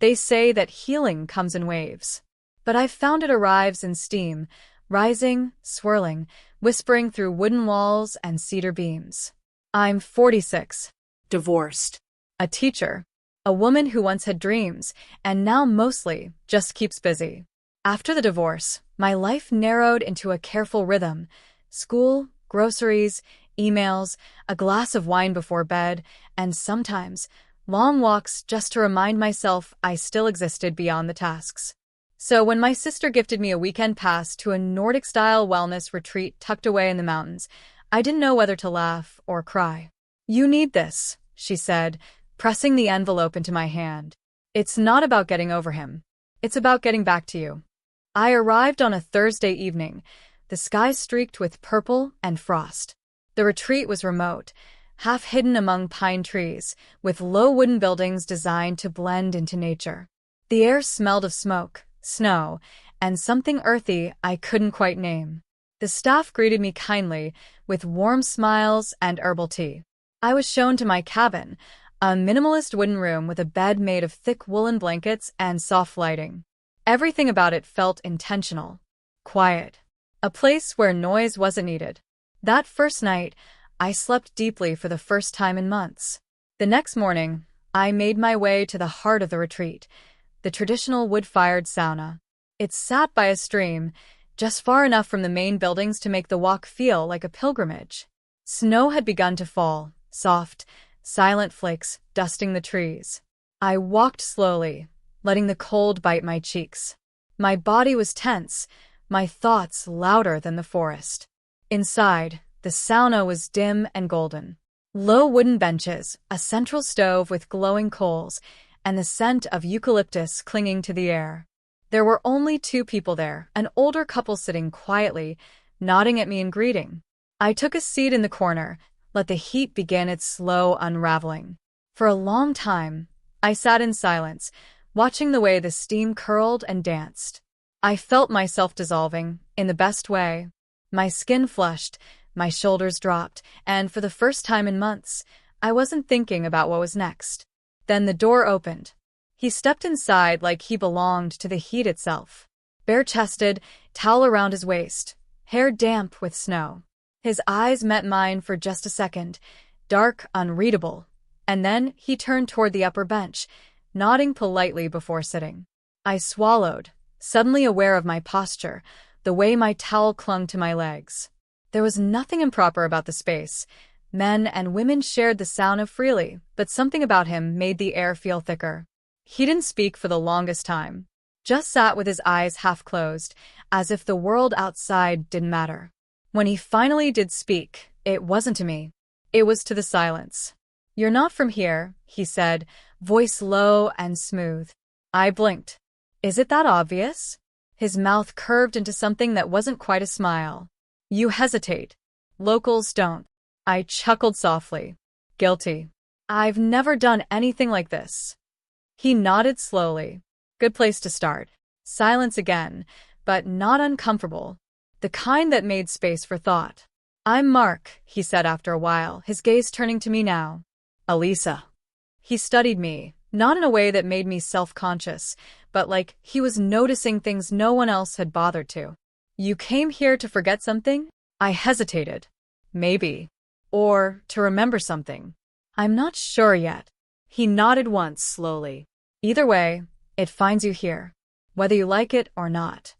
They say that healing comes in waves. But I've found it arrives in steam, rising, swirling, whispering through wooden walls and cedar beams. I'm 46. Divorced. A teacher. A woman who once had dreams, and now mostly just keeps busy. After the divorce, my life narrowed into a careful rhythm. School, groceries, emails, a glass of wine before bed, and sometimes long walks just to remind myself I still existed beyond the tasks. So when my sister gifted me a weekend pass to a Nordic-style wellness retreat tucked away in the mountains, I didn't know whether to laugh or cry. "You need this," she said, pressing the envelope into my hand. "It's not about getting over him. It's about getting back to you." I arrived on a Thursday evening, the sky streaked with purple and frost. The retreat was remote, half hidden among pine trees, with low wooden buildings designed to blend into nature. The air smelled of smoke, snow, and something earthy I couldn't quite name. The staff greeted me kindly, with warm smiles and herbal tea. I was shown to my cabin, a minimalist wooden room with a bed made of thick woolen blankets and soft lighting. Everything about it felt intentional. Quiet. A place where noise wasn't needed. That first night, I slept deeply for the first time in months. The next morning, I made my way to the heart of the retreat, the traditional wood-fired sauna. It sat by a stream, just far enough from the main buildings to make the walk feel like a pilgrimage. Snow had begun to fall, soft, silent flakes dusting the trees. I walked slowly, letting the cold bite my cheeks. My body was tense, my thoughts louder than the forest. Inside, the sauna was dim and golden. Low wooden benches, a central stove with glowing coals, and the scent of eucalyptus clinging to the air. There were only two people there, an older couple sitting quietly, nodding at me in greeting. I took a seat in the corner, let the heat begin its slow unraveling. For a long time, I sat in silence, watching the way the steam curled and danced. I felt myself dissolving, in the best way. My skin flushed, my shoulders dropped, and for the first time in months, I wasn't thinking about what was next. Then the door opened. He stepped inside like he belonged to the heat itself. Bare-chested, towel around his waist, hair damp with snow. His eyes met mine for just a second, dark, unreadable, and then he turned toward the upper bench, nodding politely before sitting. I swallowed, suddenly aware of my posture, the way my towel clung to my legs. There was nothing improper about the space. Men and women shared the sauna freely, but something about him made the air feel thicker. He didn't speak for the longest time, just sat with his eyes half closed, as if the world outside didn't matter. When he finally did speak, it wasn't to me. It was to the silence. "You're not from here," he said, voice low and smooth. I blinked. "Is it that obvious?" His mouth curved into something that wasn't quite a smile. "You hesitate. Locals don't." I chuckled softly. Guilty. "I've never done anything like this." He nodded slowly. Good place to start. Silence again, but not uncomfortable. The kind that made space for thought. "I'm Mark," he said after a while, his gaze turning to me now. "Elisa." He studied me, not in a way that made me self-conscious, but like he was noticing things no one else had bothered to. "You came here to forget something?" I hesitated. "Maybe. Or to remember something. I'm not sure yet." He nodded once, slowly. "Either way, it finds you here, whether you like it or not."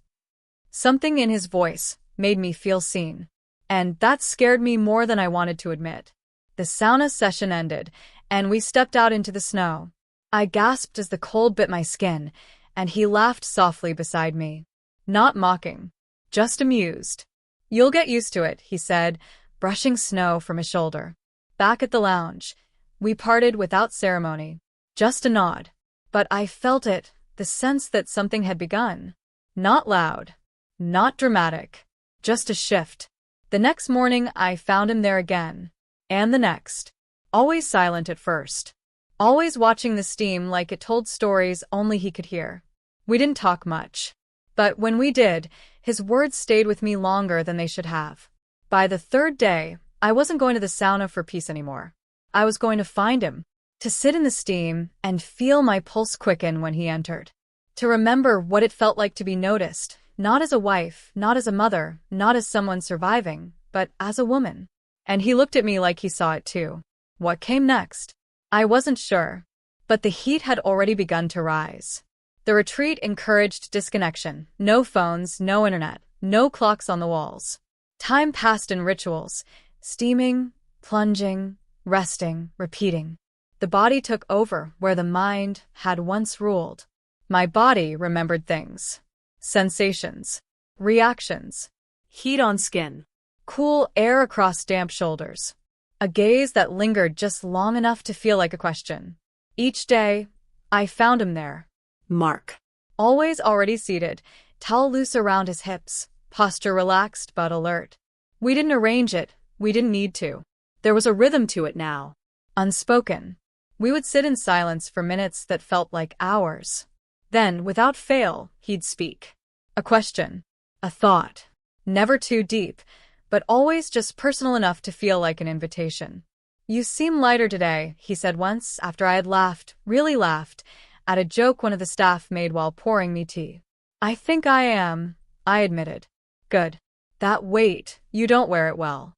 Something in his voice made me feel seen, and that scared me more than I wanted to admit. The sauna session ended, and we stepped out into the snow. I gasped as the cold bit my skin, and he laughed softly beside me. Not mocking, just amused. "You'll get used to it," he said, brushing snow from his shoulder. Back at the lounge, we parted without ceremony. Just a nod. But I felt it, the sense that something had begun. Not loud. Not dramatic. Just a shift. The next morning I found him there again. And the next. Always silent at first. Always watching the steam like it told stories only he could hear. We didn't talk much. But when we did, his words stayed with me longer than they should have. By the third day, I wasn't going to the sauna for peace anymore. I was going to find him. To sit in the steam and feel my pulse quicken when he entered. To remember what it felt like to be noticed, not as a wife, not as a mother, not as someone surviving, but as a woman. And he looked at me like he saw it too. What came next? I wasn't sure. But the heat had already begun to rise. The retreat encouraged disconnection. No phones, no internet, no clocks on the walls. Time passed in rituals, steaming, plunging, resting, repeating. The body took over where the mind had once ruled. My body remembered things. Sensations. Reactions. Heat on skin. Cool air across damp shoulders. A gaze that lingered just long enough to feel like a question. Each day, I found him there. Mark. Always already seated, towel loose around his hips, posture relaxed but alert. We didn't arrange it, we didn't need to. There was a rhythm to it now. Unspoken. We would sit in silence for minutes that felt like hours. Then, without fail, he'd speak. A question. A thought. Never too deep, but always just personal enough to feel like an invitation. "You seem lighter today," he said once after I had laughed, really laughed, at a joke one of the staff made while pouring me tea. "I think I am," I admitted. "Good. That weight, you don't wear it well."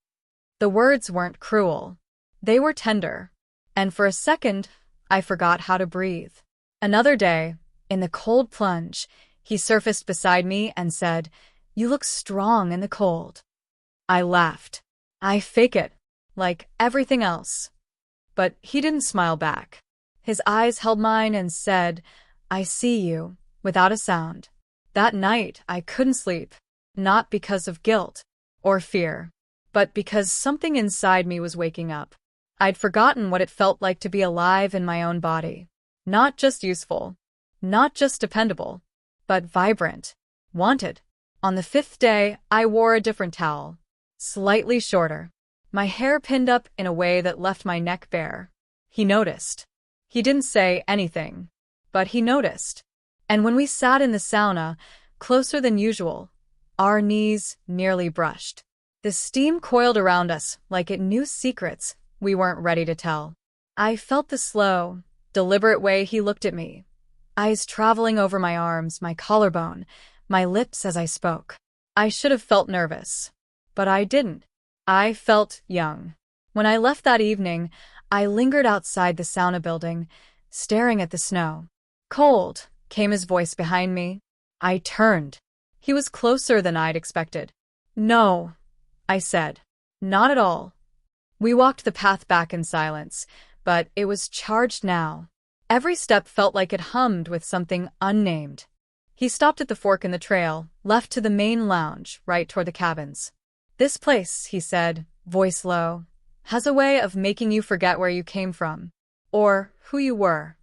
The words weren't cruel. They were tender. And for a second, I forgot how to breathe. Another day, in the cold plunge, he surfaced beside me and said, "You look strong in the cold." I laughed. I fake it, like everything else. But he didn't smile back. His eyes held mine and said, "I see you," without a sound. That night, I couldn't sleep. Not because of guilt or fear, but because something inside me was waking up. I'd forgotten what it felt like to be alive in my own body. Not just useful, not just dependable, but vibrant, wanted. On the 5th day, I wore a different towel. Slightly shorter. My hair pinned up in a way that left my neck bare. He noticed. He didn't say anything, but he noticed. And when we sat in the sauna, closer than usual, our knees nearly brushed. The steam coiled around us like it knew secrets we weren't ready to tell. I felt the slow, deliberate way he looked at me. Eyes traveling over my arms, my collarbone, my lips as I spoke. I should have felt nervous. But I didn't. I felt young. When I left that evening, I lingered outside the sauna building, staring at the snow. "Cold," came his voice behind me. I turned. He was closer than I'd expected. "No," I said. "Not at all." We walked the path back in silence, but it was charged now. Every step felt like it hummed with something unnamed. He stopped at the fork in the trail, left to the main lounge, right toward the cabins. "This place," he said, voice low, "has a way of making you forget where you came from, or who you were."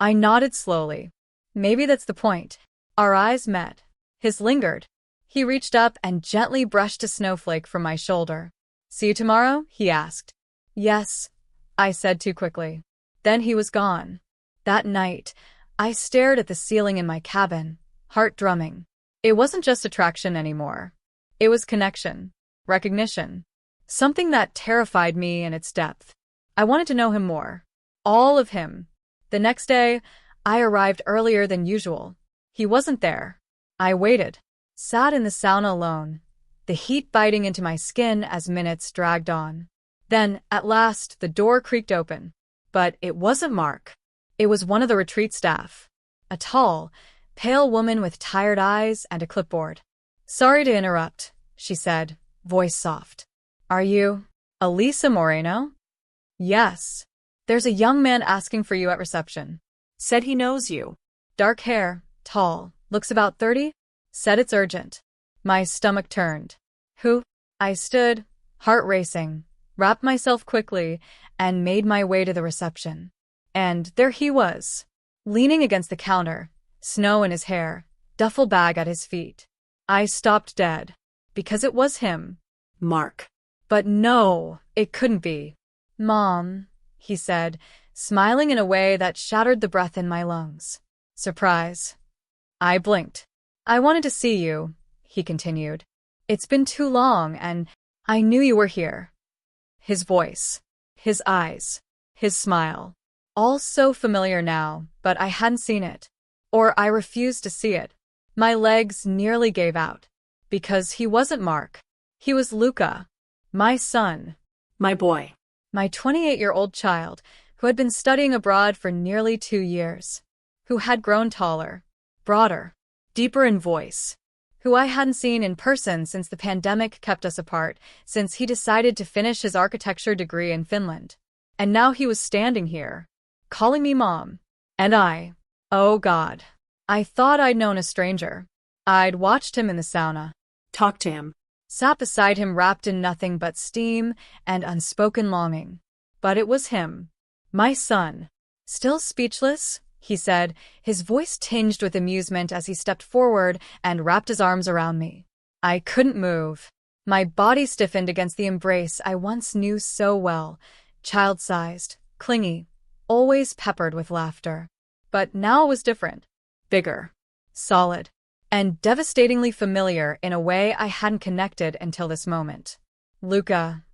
I nodded slowly. Maybe that's the point. Our eyes met. His lingered. He reached up and gently brushed a snowflake from my shoulder. "See you tomorrow?" he asked. "Yes," I said too quickly. Then he was gone. That night, I stared at the ceiling in my cabin, heart drumming. It wasn't just attraction anymore. It was connection, recognition, something that terrified me in its depth. I wanted to know him more. All of him. The next day, I arrived earlier than usual. He wasn't there. I waited, sat in the sauna alone, the heat biting into my skin as minutes dragged on. Then, at last, the door creaked open. But it wasn't Mark. It was one of the retreat staff. A tall, pale woman with tired eyes and a clipboard. "Sorry to interrupt," she said, voice soft. "Are you Elisa Moreno?" "Yes. There's a young man asking for you at reception. Said he knows you." Dark hair, tall, looks about 30. Said it's urgent. My stomach turned. "Who?" I stood, heart racing, wrapped myself quickly, and made my way to the reception. And there he was, leaning against the counter, snow in his hair, duffel bag at his feet. I stopped dead. Because it was him. Mark. But no, it couldn't be. "Mom," he said, smiling in a way that shattered the breath in my lungs. Surprise. I blinked. "I wanted to see you," he continued. "It's been too long, and I knew you were here." His voice, his eyes, his smile. All so familiar now, but I hadn't seen it. Or I refused to see it. My legs nearly gave out. Because he wasn't Mark. He was Luca. My son. My boy. My 28-year-old child, who had been studying abroad for nearly 2 years. Who had grown taller, broader, deeper in voice. Who I hadn't seen in person since the pandemic kept us apart, since he decided to finish his architecture degree in Finland. And now he was standing here, calling me mom. And oh God, I thought I'd known a stranger. I'd watched him in the sauna. Talk to him. Sat beside him wrapped in nothing but steam and unspoken longing. But it was him. My son. Still speechless, he said, his voice tinged with amusement as he stepped forward and wrapped his arms around me. I couldn't move. My body stiffened against the embrace I once knew so well, child-sized, clingy, always peppered with laughter. But now it was different. Bigger, solid, and devastatingly familiar in a way I hadn't connected until this moment. Luca.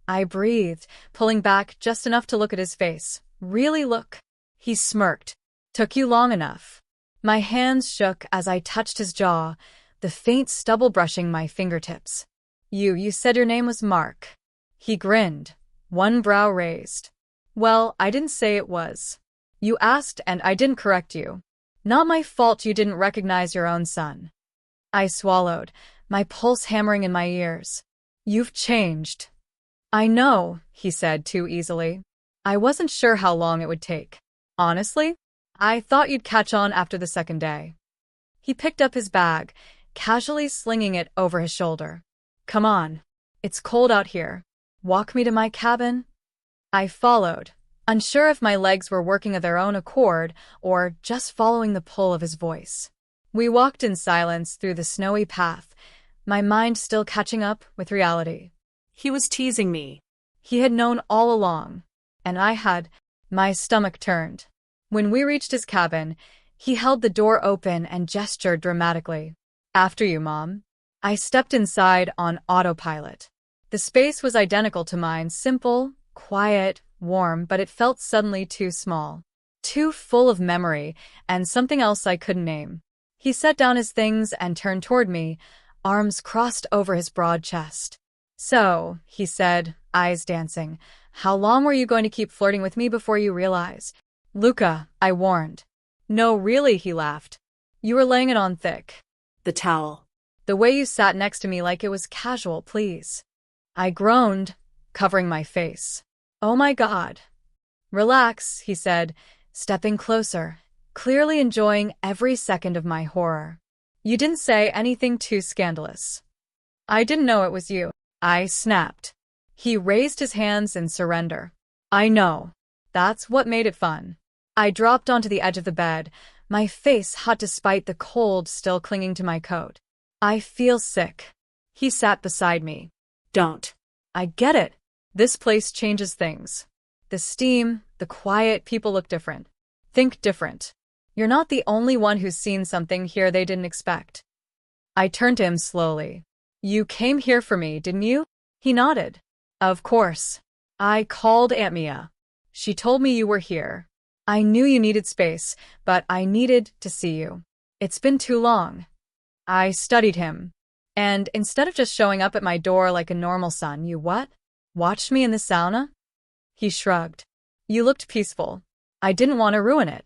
I breathed, pulling back just enough to look at his face. Really look. He smirked. Took you long enough. My hands shook as I touched his jaw, the faint stubble brushing my fingertips. You said your name was Mark. He grinned, one brow raised. Well, I didn't say it was. You asked and I didn't correct you. Not my fault you didn't recognize your own son. I swallowed, my pulse hammering in my ears. You've changed. I know, he said too easily. I wasn't sure how long it would take. Honestly, I thought you'd catch on after the second day. He picked up his bag, casually slinging it over his shoulder. Come on. It's cold out here. Walk me to my cabin? I followed, unsure if my legs were working of their own accord or just following the pull of his voice. We walked in silence through the snowy path, my mind still catching up with reality. He was teasing me. He had known all along, and I had. My stomach turned. When we reached his cabin, he held the door open and gestured dramatically. After you, Mom. I stepped inside on autopilot. The space was identical to mine, simple, quiet, warm, but it felt suddenly too small. Too full of memory and something else I couldn't name. He set down his things and turned toward me, arms crossed over his broad chest. So, he said, eyes dancing, how long were you going to keep flirting with me before you realize? Luca, I warned. No, really, he laughed. You were laying it on thick. The towel. The way you sat next to me like it was casual, please. I groaned, covering my face. Oh my God. Relax, he said, stepping closer, clearly enjoying every second of my horror. You didn't say anything too scandalous. I didn't know it was you. I snapped. He raised his hands in surrender. I know. That's what made it fun. I dropped onto the edge of the bed, my face hot despite the cold still clinging to my coat. I feel sick. He sat beside me. Don't. I get it. This place changes things. The steam, the quiet, people look different. Think different. You're not the only one who's seen something here they didn't expect. I turned to him slowly. You came here for me, didn't you? He nodded. Of course. I called Aunt Mia. She told me you were here. I knew you needed space, but I needed to see you. It's been too long. I studied him. And instead of just showing up at my door like a normal son, you what? Watched me in the sauna? He shrugged. You looked peaceful. I didn't want to ruin it.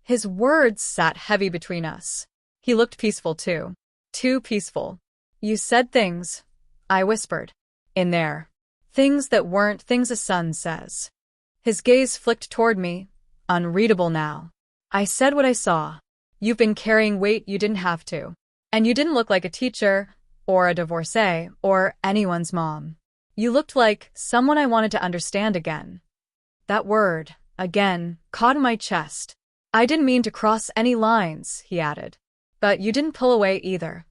His words sat heavy between us. He looked peaceful too. Too peaceful. You said things, I whispered, in there. Things that weren't things a son says. His gaze flicked toward me, unreadable now. I said what I saw. You've been carrying weight you didn't have to. And you didn't look like a teacher, or a divorcee, or anyone's mom. You looked like someone I wanted to understand again. That word, again, caught in my chest. I didn't mean to cross any lines, he added. But you didn't pull away either.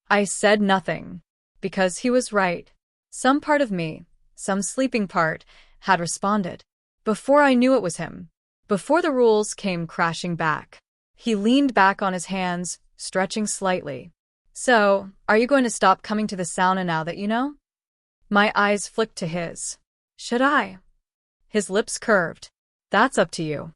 I said nothing, because he was right. Some part of me, some sleeping part, had responded. Before I knew it was him. Before the rules came crashing back. He leaned back on his hands, stretching slightly. So, are you going to stop coming to the sauna now that you know? My eyes flicked to his. Should I? His lips curved. That's up to you.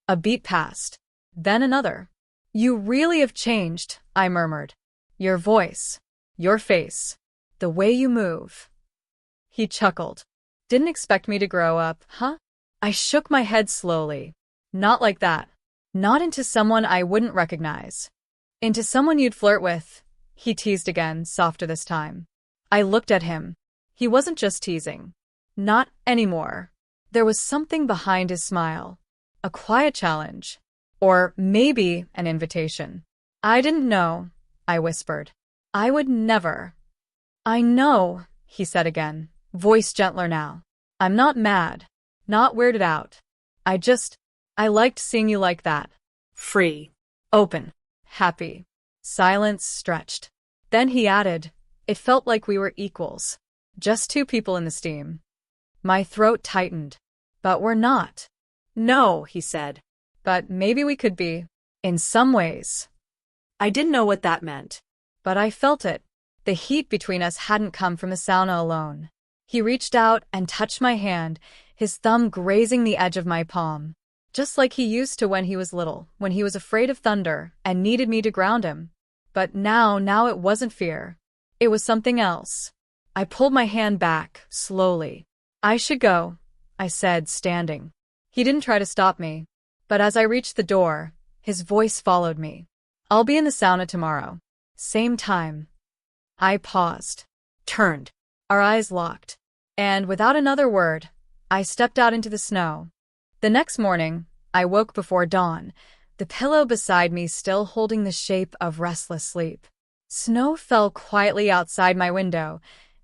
A beat passed. Then another. You really have changed, I murmured. Your voice. Your face. The way you move. He chuckled. Didn't expect me to grow up, huh? I shook my head slowly. Not like that. Not into someone I wouldn't recognize. Into someone you'd flirt with, he teased again, softer this time. I looked at him. He wasn't just teasing. Not anymore. There was something behind his smile. A quiet challenge. Or maybe an invitation. I didn't know, I whispered. I would never. I know, he said again, voice gentler now. I'm not mad. Not weirded out. I liked seeing you like that. Free. Open. Happy. Silence stretched. Then he added, it felt like we were equals. Just two people in the steam. My throat tightened. But we're not. No, he said. But maybe we could be. In some ways. I didn't know what that meant. But I felt it. The heat between us hadn't come from the sauna alone. He reached out and touched my hand, his thumb grazing the edge of my palm. Just like he used to when he was little, when he was afraid of thunder and needed me to ground him. But now it wasn't fear. It was something else. I pulled my hand back, slowly. I should go, I said, standing. He didn't try to stop me. But as I reached the door, his voice followed me. I'll be in the sauna tomorrow. Same time. I paused. Turned. Our eyes locked. And without another word, I stepped out into the snow. The next morning, I woke before dawn, the pillow beside me still holding the shape of restless sleep. Snow fell quietly outside my window,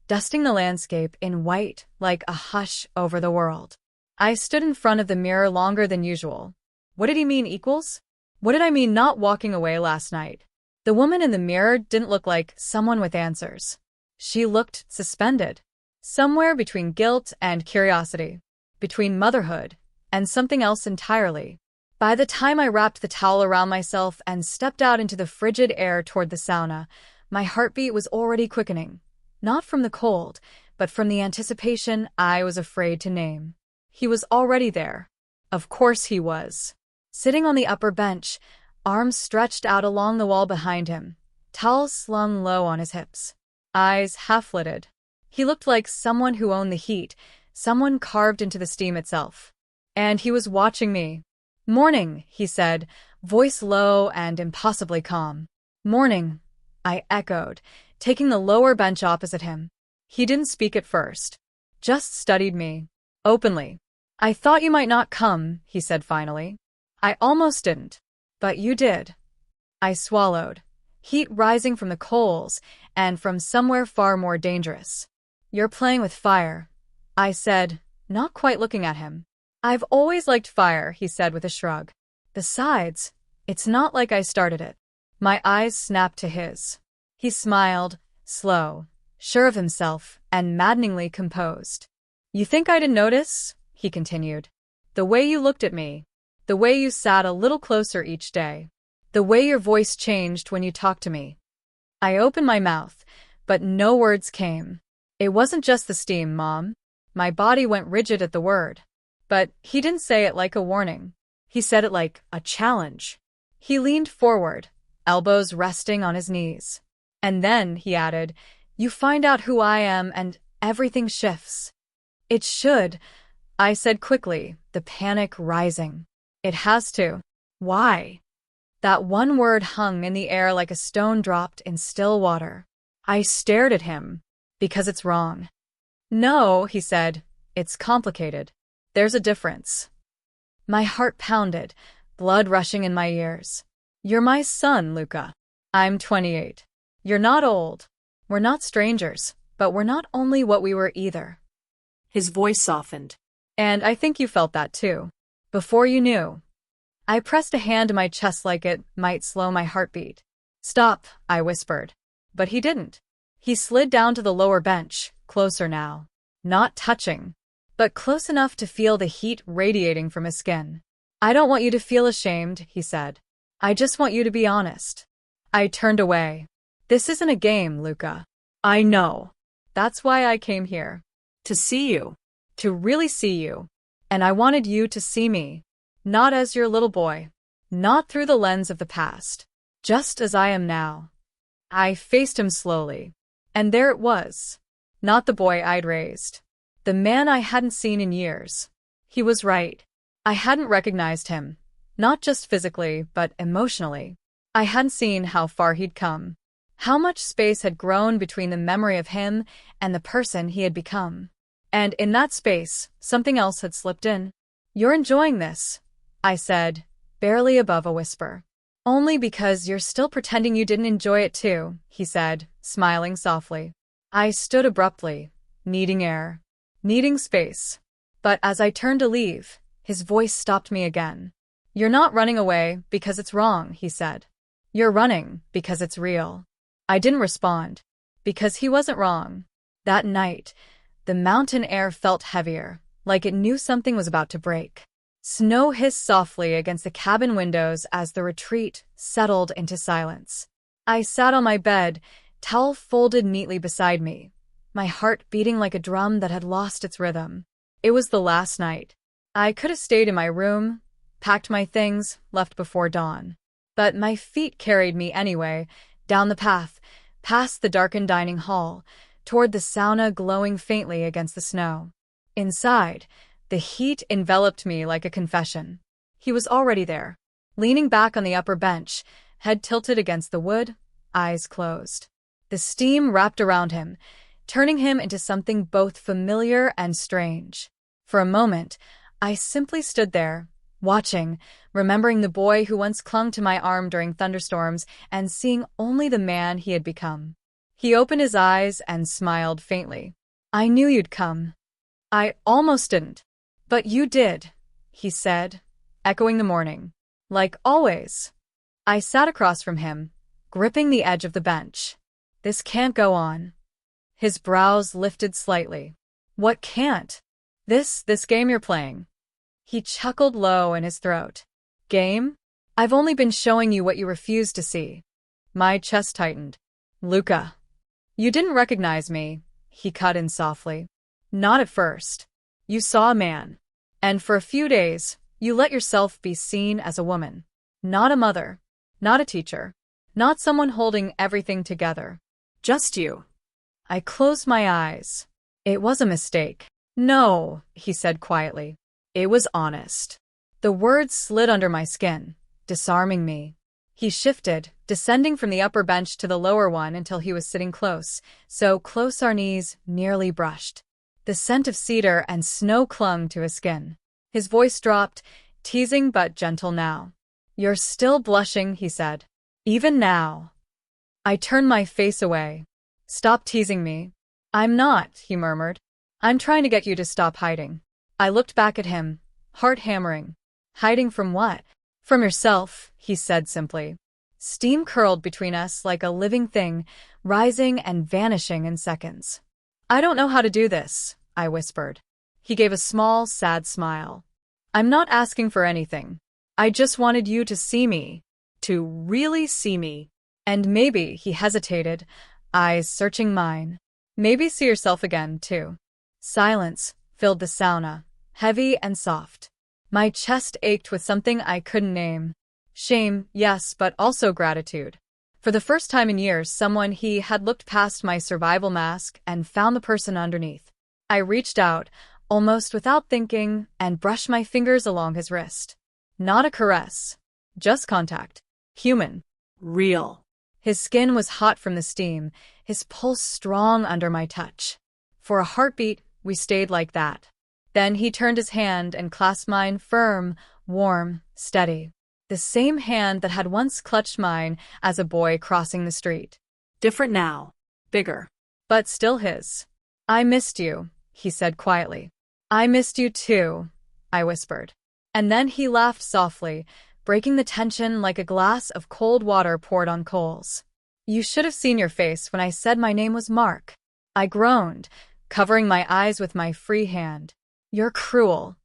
dusting the landscape in white like a hush over the world. I stood in front of the mirror longer than usual. What did he mean, equals? What did I mean not walking away last night? The woman in the mirror didn't look like someone with answers. She looked suspended. Somewhere between guilt and curiosity. Between motherhood and something else entirely. By the time I wrapped the towel around myself and stepped out into the frigid air toward the sauna, my heartbeat was already quickening. Not from the cold, but from the anticipation I was afraid to name. He was already there. Of course he was. Sitting on the upper bench, arms stretched out along the wall behind him, towel slung low on his hips. Eyes half-lidded. He looked like someone who owned the heat, someone carved into the steam itself. And he was watching me. Morning, he said, voice low and impossibly calm. Morning, I echoed, taking the lower bench opposite him. He didn't speak at first. Just studied me. Openly. I thought you might not come, he said finally. I almost didn't. But you did. I swallowed. Heat rising from the coals, and from somewhere far more dangerous. You're playing with fire, I said, not quite looking at him. I've always liked fire, he said with a shrug. Besides, it's not like I started it. My eyes snapped to his. He smiled, slow, sure of himself, and maddeningly composed. You think I didn't notice? He continued. The way you looked at me. The way you sat a little closer each day. The way your voice changed when you talked to me. I opened my mouth, but no words came. It wasn't just the steam, Mom. My body went rigid at the word. But he didn't say it like a warning. He said it like a challenge. He leaned forward, elbows resting on his knees. And then, he added, you find out who I am and everything shifts. It should, I said quickly, the panic rising. It has to. Why? That one word hung in the air like a stone dropped in still water. I stared at him. Because it's wrong. No, he said, it's complicated. There's a difference. My heart pounded, blood rushing in my ears. You're my son, Luca. I'm 28. You're not old. We're not strangers, but we're not only what we were either. His voice softened. And I think you felt that too. Before you knew. I pressed a hand to my chest like it might slow my heartbeat. Stop, I whispered. But he didn't. He slid down to the lower bench, closer now. Not touching, but close enough to feel the heat radiating from his skin. I don't want you to feel ashamed, he said. I just want you to be honest. I turned away. This isn't a game, Luca. I know. That's why I came here. To see you. To really see you. And I wanted you to see me. Not as your little boy. Not through the lens of the past. Just as I am now. I faced him slowly. And there it was. Not the boy I'd raised. The man I hadn't seen in years. He was right. I hadn't recognized him. Not just physically, but emotionally. I hadn't seen how far he'd come. How much space had grown between the memory of him and the person he had become. And in that space, something else had slipped in. You're enjoying this, I said, barely above a whisper. Only because you're still pretending you didn't enjoy it too, he said, smiling softly. I stood abruptly, needing air, needing space. But as I turned to leave, his voice stopped me again. You're not running away because it's wrong, he said. You're running because it's real. I didn't respond, because he wasn't wrong. That night, the mountain air felt heavier, like it knew something was about to break. Snow hissed softly against the cabin windows as the retreat settled into silence. I sat on my bed, towel folded neatly beside me, my heart beating like a drum that had lost its rhythm. It was the last night. I could have stayed in my room, packed my things, left before dawn. But my feet carried me anyway, down the path, past the darkened dining hall, toward the sauna glowing faintly against the snow. Inside, the heat enveloped me like a confession. He was already there, leaning back on the upper bench, head tilted against the wood, eyes closed. The steam wrapped around him, turning him into something both familiar and strange. For a moment, I simply stood there, watching, remembering the boy who once clung to my arm during thunderstorms and seeing only the man he had become. He opened his eyes and smiled faintly. I knew you'd come. I almost didn't. But you did, he said, echoing the morning. Like always. I sat across from him, gripping the edge of the bench. This can't go on. His brows lifted slightly. What can't? This game you're playing. He chuckled low in his throat. Game? I've only been showing you what you refused to see. My chest tightened. Luca. You didn't recognize me, he cut in softly. Not at first. You saw a man. And for a few days, you let yourself be seen as a woman. Not a mother. Not a teacher. Not someone holding everything together. Just you. I closed my eyes. It was a mistake. No, he said quietly. It was honest. The words slid under my skin, disarming me. He shifted, descending from the upper bench to the lower one until he was sitting close, so close our knees nearly brushed. The scent of cedar and snow clung to his skin. His voice dropped, teasing but gentle now. You're still blushing, he said. Even now. I turned my face away. Stop teasing me. I'm not, he murmured. I'm trying to get you to stop hiding. I looked back at him, heart hammering. Hiding from what? From yourself, he said simply. Steam curled between us like a living thing, rising and vanishing in seconds. I don't know how to do this, I whispered. He gave a small, sad smile. I'm not asking for anything. I just wanted you to see me. To really see me. And maybe, he hesitated, eyes searching mine. Maybe see yourself again, too. Silence filled the sauna, heavy and soft. My chest ached with something I couldn't name. Shame, yes, but also gratitude. For the first time in years, someone he had looked past my survival mask and found the person underneath. I reached out, almost without thinking, and brushed my fingers along his wrist. Not a caress. Just contact. Human. Real. His skin was hot from the steam, his pulse strong under my touch. For a heartbeat, we stayed like that. Then he turned his hand and clasped mine firm, warm, steady. The same hand that had once clutched mine as a boy crossing the street. Different now. Bigger. But still his. I missed you, he said quietly. I missed you too, I whispered. And then he laughed softly, breaking the tension like a glass of cold water poured on coals. You should have seen your face when I said my name was Mark. I groaned, covering my eyes with my free hand. You're cruel.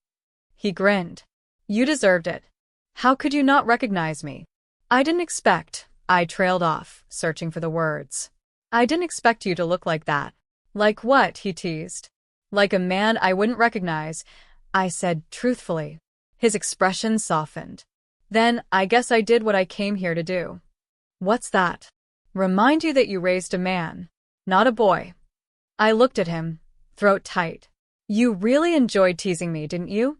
He grinned. You deserved it. How could you not recognize me? I didn't expect. I trailed off, searching for the words. I didn't expect you to look like that. Like what? He teased. Like a man I wouldn't recognize. I said truthfully. His expression softened. Then I guess I did what I came here to do. What's that? Remind you that you raised a man, not a boy. I looked at him, throat tight. You really enjoyed teasing me, didn't you?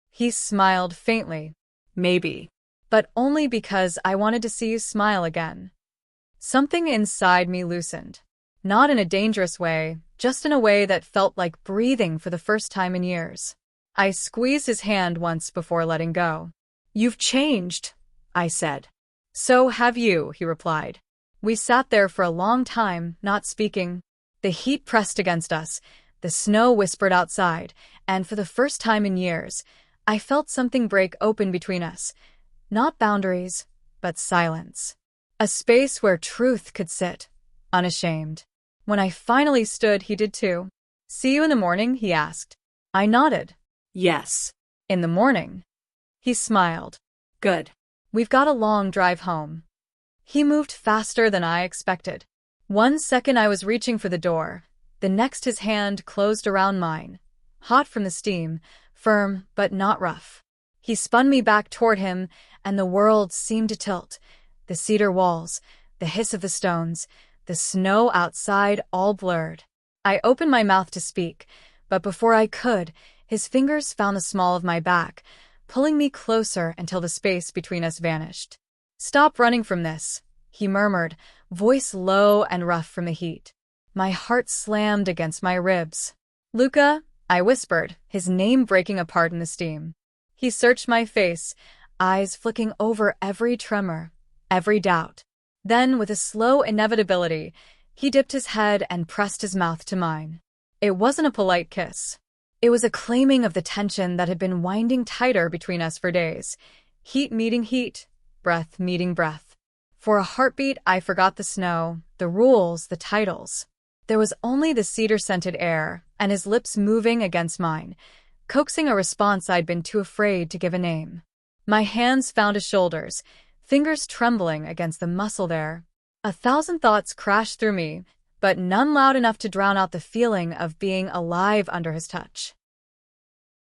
He smiled faintly. Maybe. But only because I wanted to see you smile again. Something inside me loosened. Not in a dangerous way, just in a way that felt like breathing for the first time in years. I squeezed his hand once before letting go. You've changed, I said. So have you, he replied. We sat there for a long time, not speaking. The heat pressed against us, the snow whispered outside, and for the first time in years, I felt something break open between us. Not boundaries, but silence. A space where truth could sit, unashamed. When I finally stood, he did too. See you in the morning, he asked. I nodded. Yes. In the morning. He smiled. Good. We've got a long drive home. He moved faster than I expected. 1 second I was reaching for the door. The next his hand closed around mine. Hot from the steam, firm but not rough. He spun me back toward him, and the world seemed to tilt. The cedar walls, the hiss of the stones, the snow outside all blurred. I opened my mouth to speak, but before I could, his fingers found the small of my back, pulling me closer until the space between us vanished. Stop running from this, he murmured, voice low and rough from the heat. My heart slammed against my ribs. Luca, I whispered, his name breaking apart in the steam. He searched my face, eyes flicking over every tremor, every doubt. Then, with a slow inevitability, he dipped his head and pressed his mouth to mine. It wasn't a polite kiss. It was a claiming of the tension that had been winding tighter between us for days. Heat meeting heat, breath meeting breath. For a heartbeat, I forgot the snow, the rules, the titles. There was only the cedar-scented air, and his lips moving against mine, coaxing a response I'd been too afraid to give a name. My hands found his shoulders, fingers trembling against the muscle there. 1,000 thoughts crashed through me, but none loud enough to drown out the feeling of being alive under his touch.